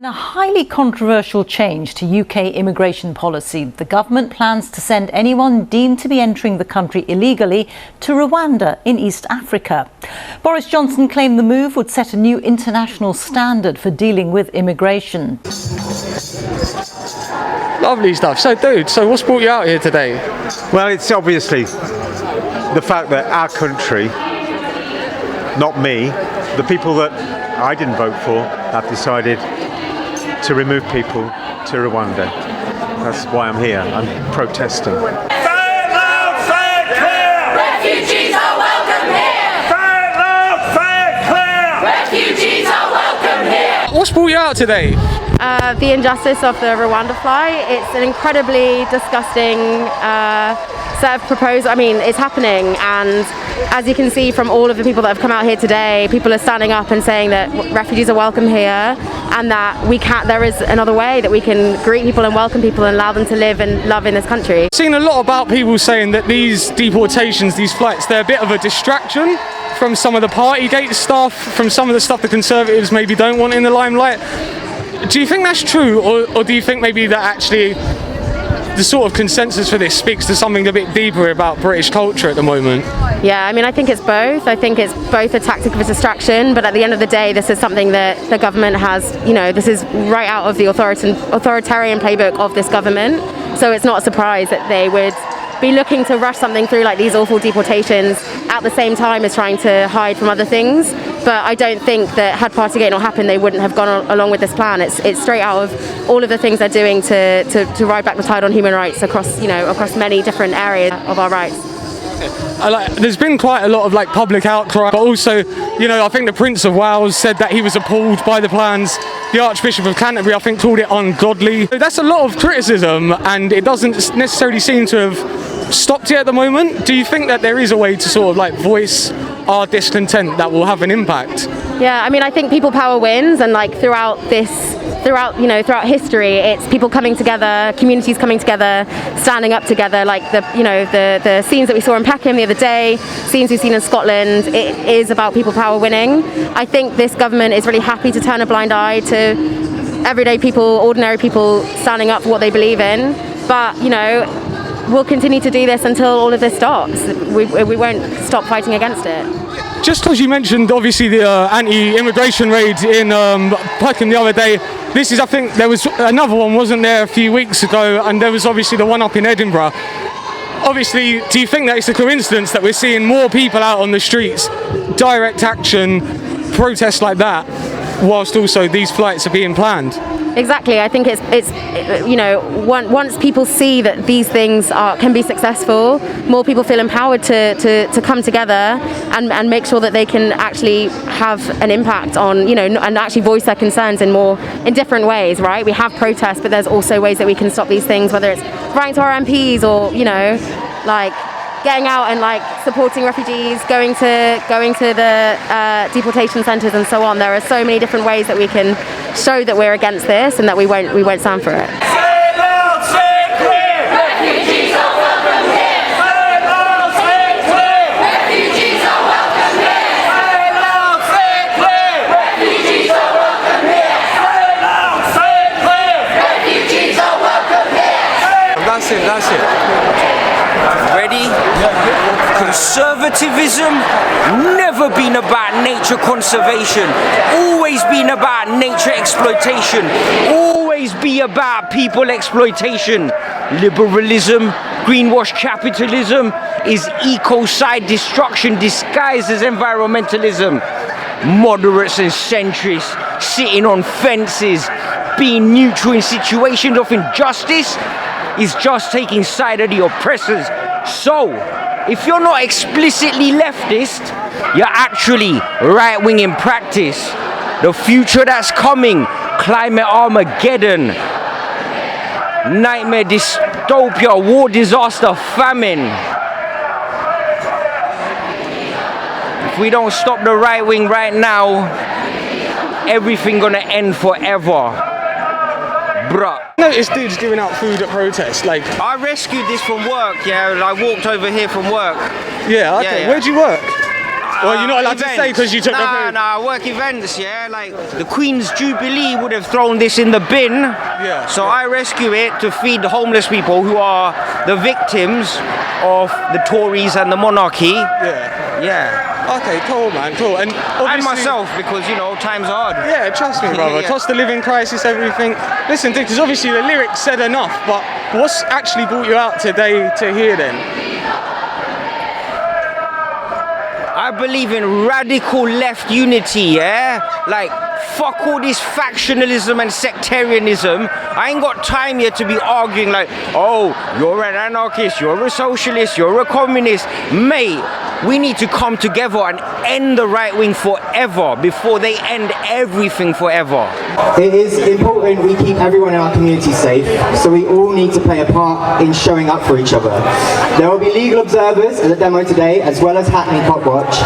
A highly controversial change to UK immigration policy. The government plans to send anyone deemed to be entering the country illegally to Rwanda in East Africa. Boris Johnson claimed the move would set a new international standard for dealing with immigration. Lovely stuff. So what's brought you out here today? Well, it's obviously the fact that our country, not me, the people that I didn't vote for, have decided to remove people to Rwanda. That's why I'm here. I'm protesting. Fair love, fair clear! Refugees are welcome here! Fair love, fair clear! Refugees are welcome here! What's brought you out today? The injustice of the Rwanda fly. It's an incredibly disgusting set of proposals. I mean, it's happening, and as you can see from all of the people that have come out here today, people are standing up and saying that refugees are welcome here, and that there is another way that we can greet people and welcome people and allow them to live and love in this country. I've seen a lot about people saying that these deportations, these flights, they're a bit of a distraction from some of the Partygate stuff, from some of the stuff the Conservatives maybe don't want in the limelight. Do you think that's true, or do you think maybe that actually the sort of consensus for this speaks to something a bit deeper about British culture at the moment? Yeah, I mean, I think it's both. I think it's both a tactic of a distraction, but at the end of the day, this is something that the government has, this is right out of the authoritarian playbook of this government. So it's not a surprise that they would be looking to rush something through like these awful deportations at the same time as trying to hide from other things. But I don't think that had Partygate not happened, they wouldn't have gone along with this plan. It's straight out of all of the things they're doing to ride back the tide on human rights across many different areas of our rights. There's been quite a lot of public outcry, but also, I think the Prince of Wales said that he was appalled by the plans. The Archbishop of Canterbury, I think, called it ungodly. That's a lot of criticism, and it doesn't necessarily seem to have stopped yet at the moment. Do you think that there is a way to sort of voice our discontent that will have an impact? Yeah, I mean, I think people power wins, and throughout history, it's people coming together, communities coming together, standing up together. The scenes that we saw in Peckham the other day, scenes we've seen in Scotland, it is about people power winning. I think this government is really happy to turn a blind eye to everyday people, ordinary people standing up for what they believe in. But we'll continue to do this until all of this stops. We won't stop fighting against it. Just as you mentioned, obviously, the anti-immigration raid in Peckham the other day, I think there was another one, wasn't there, a few weeks ago, and there was obviously the one up in Edinburgh. Obviously, do you think that it's a coincidence that we're seeing more people out on the streets, direct action, protests like that, whilst also these flights are being planned? Exactly. I think it's once people see that these things can be successful, more people feel empowered to come together and make sure that they can actually have an impact on, and actually voice their concerns in different ways, right? We have protests, but there's also ways that we can stop these things, whether it's writing to our MPs or, getting out and supporting refugees, going to the deportation centres and so on. There are so many different ways that we can show that we're against this and that we won't stand for it. Say loud, say clear! Refugees are welcome here! Say loud, say clear! Refugees are welcome here! Say loud, say clear! Refugees are welcome here! Say loud, say clear! Refugees are welcome here! That's it. Ready? Conservatism never been about nature conservation, always been about nature exploitation, always be about people exploitation. Liberalism, greenwash capitalism is ecocide destruction disguised as environmentalism. Moderates and centrists sitting on fences, being neutral in situations of injustice is just taking side of the oppressors. So, if you're not explicitly leftist, you're actually right-wing in practice. The future that's coming, climate Armageddon, nightmare dystopia, war, disaster, famine. If we don't stop the right wing right now, everything gonna end forever. Bruh. I noticed dudes giving out food at protests. I rescued this from work, I walked over here from work. Yeah, okay. Yeah. Where'd you work? Well, you're not allowed to say because you took the food. Nah, work events, yeah. Like the Queen's Jubilee would have thrown this in the bin. Yeah. So I rescue it to feed the homeless people who are the victims of the Tories and the monarchy. Yeah. Yeah. Okay, cool, man, cool. And And myself, because, you know, time's hard. Yeah, trust me, brother. Yeah. Cost of living crisis, everything. Listen, because obviously the lyrics said enough, but what's actually brought you out today to hear then? I believe in radical left unity, yeah? Like, fuck all this factionalism and sectarianism. I ain't got time here to be arguing like, oh, you're an anarchist, you're a socialist, you're a communist. Mate, we need to come together and end the right wing forever before they end everything forever. It is important we keep everyone in our community safe, so we all need to play a part in showing up for each other. There will be legal observers at the demo today, as well as Hackney Cop Watch.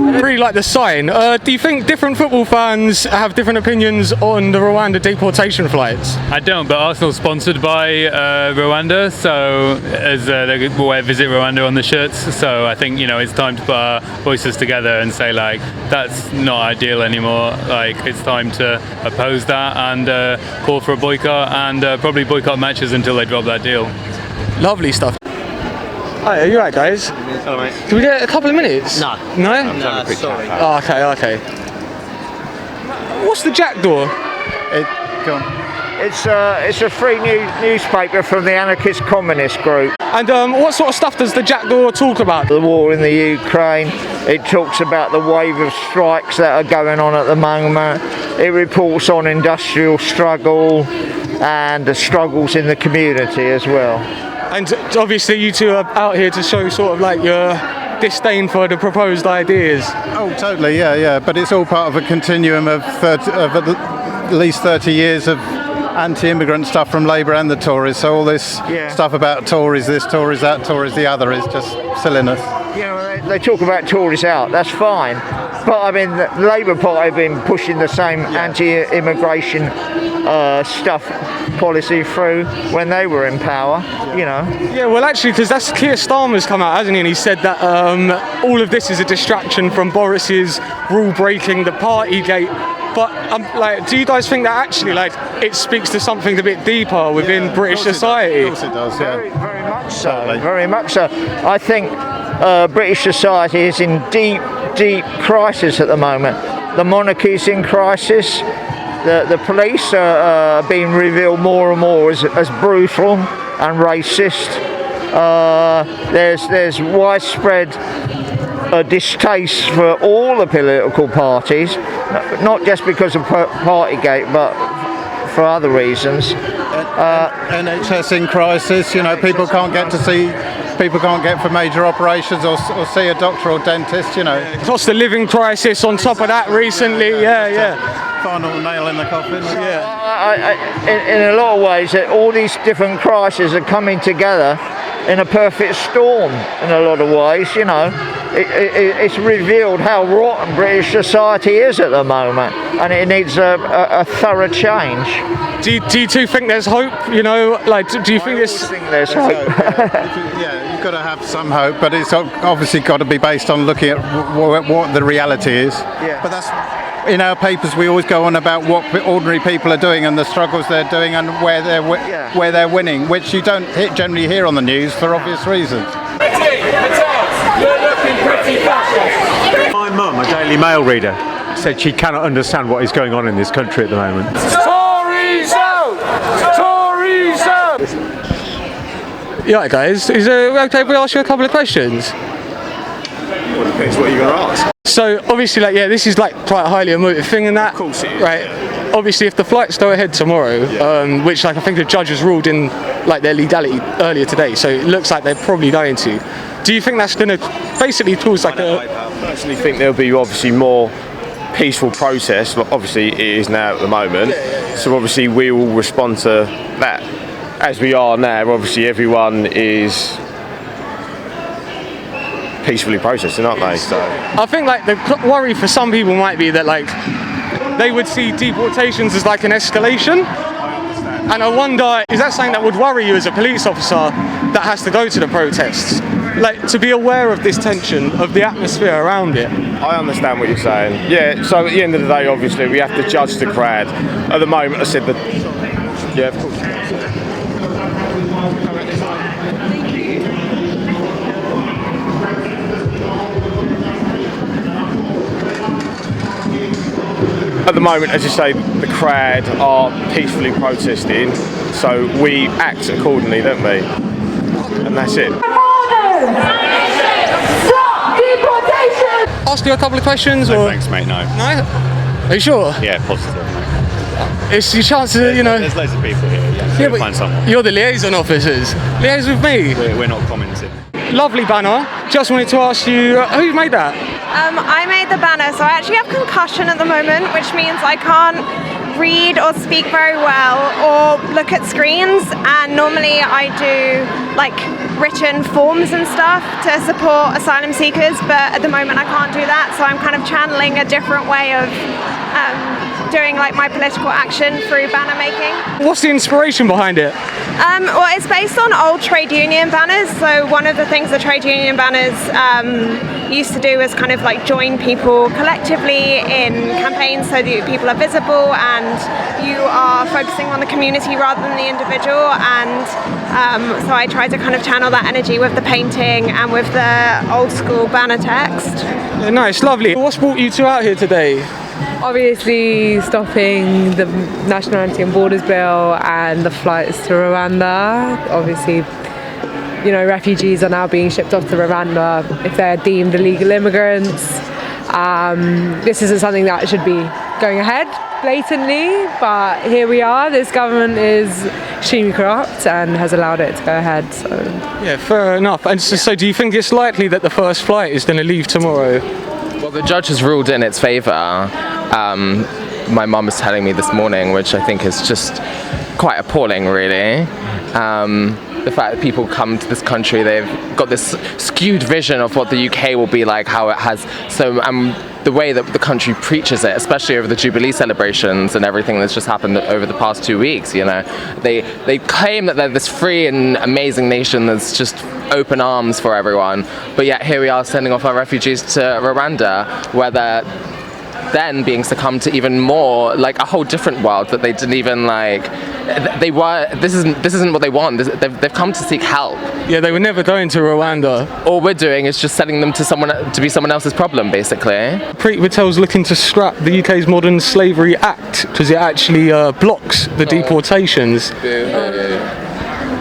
I really like the sign. Do you think different football fans have different opinions on the Rwanda deportation flights? I don't, but Arsenal's sponsored by Rwanda, so as they will visit Rwanda on the shirts. So I think, you know, it's time to put our voices together and say, like, that's not ideal anymore. Like, it's time to oppose that and call for a boycott and probably boycott matches until they drop that deal. Lovely stuff. Hi, are you right, guys? Hello, mate. Can we get a couple of minutes? No. No? No, sorry. Oh, okay. What's the Jackdaw? Go on. It's a free newspaper from the anarchist communist group. And what sort of stuff does the Jackdaw talk about? The war in the Ukraine. It talks about the wave of strikes that are going on at the moment. It reports on industrial struggle and the struggles in the community as well. And obviously you two are out here to show sort of like your disdain for the proposed ideas. Oh, totally, yeah. But it's all part of a continuum of at least 30 years of anti-immigrant stuff from Labour and the Tories. So all this stuff about Tories this, Tories that, Tories the other is just silliness. You know, they talk about Tories out, that's fine. But I mean, the Labour Party have been pushing the same anti-immigration stuff policy through when they were in power, you know. Yeah, well actually, because that's Keir Starmer's come out, hasn't he? And he said that all of this is a distraction from Boris's rule breaking the Partygate. But like, do you guys think that actually, like, it speaks to something a bit deeper within British society? Of course it does, yeah. Very much so. Totally. Very much so. I think British society is in deep crisis at the moment. The monarchy's in crisis. The police are being revealed more and more as brutal and racist. There's widespread distaste for all the political parties, not just because of Partygate, but for other reasons. NHS in crisis, you know, people can't get for major operations or see a doctor or dentist, you know. Cost of living crisis on top of that recently, yeah. Final nail in the coffin. In a lot of ways, all these different crises are coming together in a perfect storm in a lot of ways, you know. It's revealed how rotten British society is at the moment, and it needs a thorough change. Do you two think there's hope? You know, like, do you think this? I think there's hope. Yeah, you've got to have some hope, but it's obviously got to be based on looking at what the reality is. Yeah. But that's, in our papers, we always go on about what ordinary people are doing and the struggles they're doing and where they're winning, which you don't generally hear on the news for obvious reasons. Priti Patel, you're looking pretty fascist. My mum, a Daily Mail reader, said she cannot understand what is going on in this country at the moment. Tories out! Tories out! Yeah, guys, is it okay if we ask you a couple of questions? Well, depends what you're going to ask. So obviously, like, yeah, this is like quite a highly emotive thing and that. Of course it is. Right. Obviously, if the flights go ahead tomorrow, which, like, I think the judge has ruled in, like, their legality earlier today, so it looks like they're probably going to. Do you think that's going to basically cause like a? I personally think there'll be obviously more peaceful process. Obviously, it is now at the moment. So obviously, we will respond to that as we are now. Obviously, everyone is peacefully processing, aren't they? So I think, like, the worry for some people might be that, like, they would see deportations as like an escalation. And I wonder, is that something that would worry you as a police officer that has to go to the protests? like to be aware of this tension, of the atmosphere around it. I understand what you're saying. Yeah, so at the end of the day, obviously, we have to judge the crowd. At the moment, I said that. Yeah, of course. At the moment, as you say, the crowd are peacefully protesting, so we act accordingly, don't we? And that's it. Stop deportation! Ask you a couple of questions, No, or thanks, mate. No. no? Are you sure? Yeah, positive. Mate. It's your chance to, you know. There's loads of people here. Yeah, Yeah, we'll find someone. you're the liaison officers. Liaise with me. We're not commenting. Lovely banner. Just wanted to ask you, who made that? I made the banner, so I actually have concussion at the moment, which means I can't read or speak very well or look at screens, and normally I do like written forms and stuff to support asylum seekers, but at the moment I can't do that, so I'm kind of channeling a different way of doing like my political action through banner making. What's the inspiration behind it? Well, it's based on old trade union banners. So one of the things the trade union banners used to do was kind of like join people collectively in campaigns so that people are visible and you are focusing on the community rather than the individual. And so I try to kind of channel that energy with the painting and with the old school banner text. Yeah, nice, lovely. What's brought you two out here today? Obviously stopping the Nationality and Borders Bill and the flights to Rwanda. Obviously, you know, refugees are now being shipped off to Rwanda if they're deemed illegal immigrants. This isn't something that should be going ahead blatantly, but here we are. This government is extremely corrupt and has allowed it to go ahead. So. Yeah, fair enough. And so do you think it's likely that the first flight is going to leave tomorrow? Well, the judge has ruled in its favour. My mum was telling me this morning, which I think is just quite appalling, really. The fact that people come to this country, they've got this skewed vision of what the UK will be like, how it has so the way that the country preaches it, especially over the Jubilee celebrations and everything that's just happened over the past 2 weeks. You know, they claim that they're this free and amazing nation that's just open arms for everyone, but yet here we are sending off our refugees to Rwanda, where they're then being succumbed to even more, like a whole different world that they didn't even like. This isn't what they want. They've come to seek help. Yeah, they were never going to Rwanda. All we're doing is just sending them to be someone else's problem, basically. Priti Patel's looking to scrap the UK's Modern Slavery Act because it actually blocks the deportations.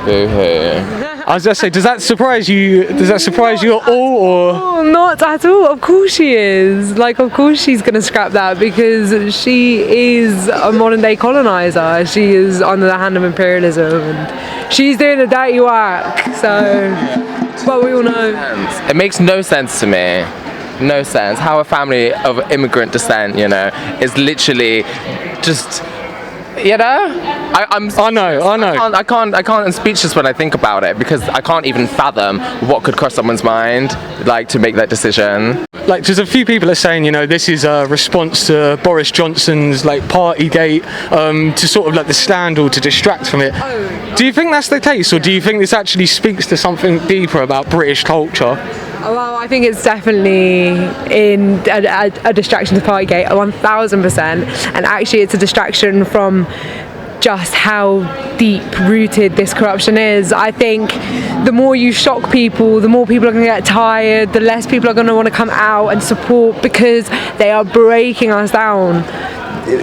Boo-hoo. I was going to say, does that surprise you? Does that surprise you at all, or? Oh, not at all. Of course she is. Like, of course she's going to scrap that because she is a modern day colonizer. She is under the hand of imperialism and she's doing the dirty work. So, well, we all know. It makes no sense to me. No sense. How a family of immigrant descent, you know, is literally just. You know, I know. I can't. I'm speechless when I think about it because I can't even fathom what could cross someone's mind, like to make that decision. Like, there's a few people are saying, you know, this is a response to Boris Johnson's like Partygate, to sort of like the scandal to distract from it. Do you think that's the case, or do you think this actually speaks to something deeper about British culture? Well, I think it's definitely in a distraction to Partygate, 1000%, and actually it's a distraction from just how deep-rooted this corruption is. I think the more you shock people, the more people are going to get tired, the less people are going to want to come out and support because they are breaking us down.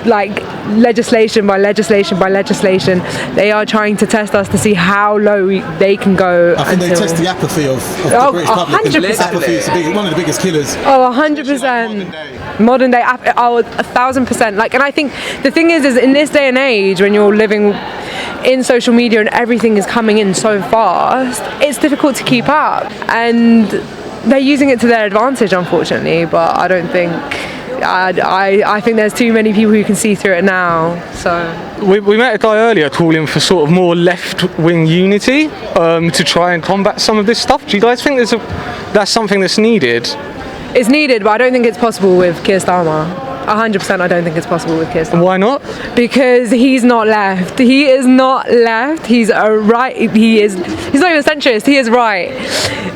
Like legislation by legislation by legislation, they are trying to test us to see how low they can go. I think they test the apathy of the British public. 100%. Apathy is one of the biggest killers. Oh, 100%. Modern day. Oh, 1000%. Like, and I think the thing is in this day and age, when you're living in social media and everything is coming in so fast, it's difficult to keep up, and they're using it to their advantage, unfortunately. But I don't think. I think there's too many people who can see through it now. So we met a guy earlier calling for sort of more left-wing unity to try and combat some of this stuff. Do you guys think that's something that's needed? It's needed, but I don't think it's possible with Keir Starmer. 100%, I don't think it's possible with Keir Starmer. Why not? Because he's not left. He is not left. He's a right. He's not even a centrist. He is right.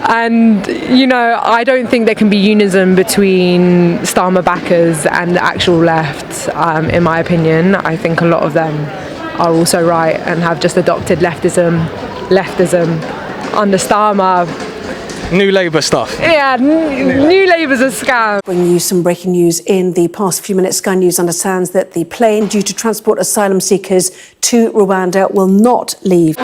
And you know, I don't think there can be unison between Starmer backers and the actual left. In my opinion, I think a lot of them are also right and have just adopted leftism under Starmer. New Labour stuff. Yeah, New Labour's a scam. Bring you some breaking news in the past few minutes. Sky News understands that the plane due to transport asylum seekers to Rwanda will not leave.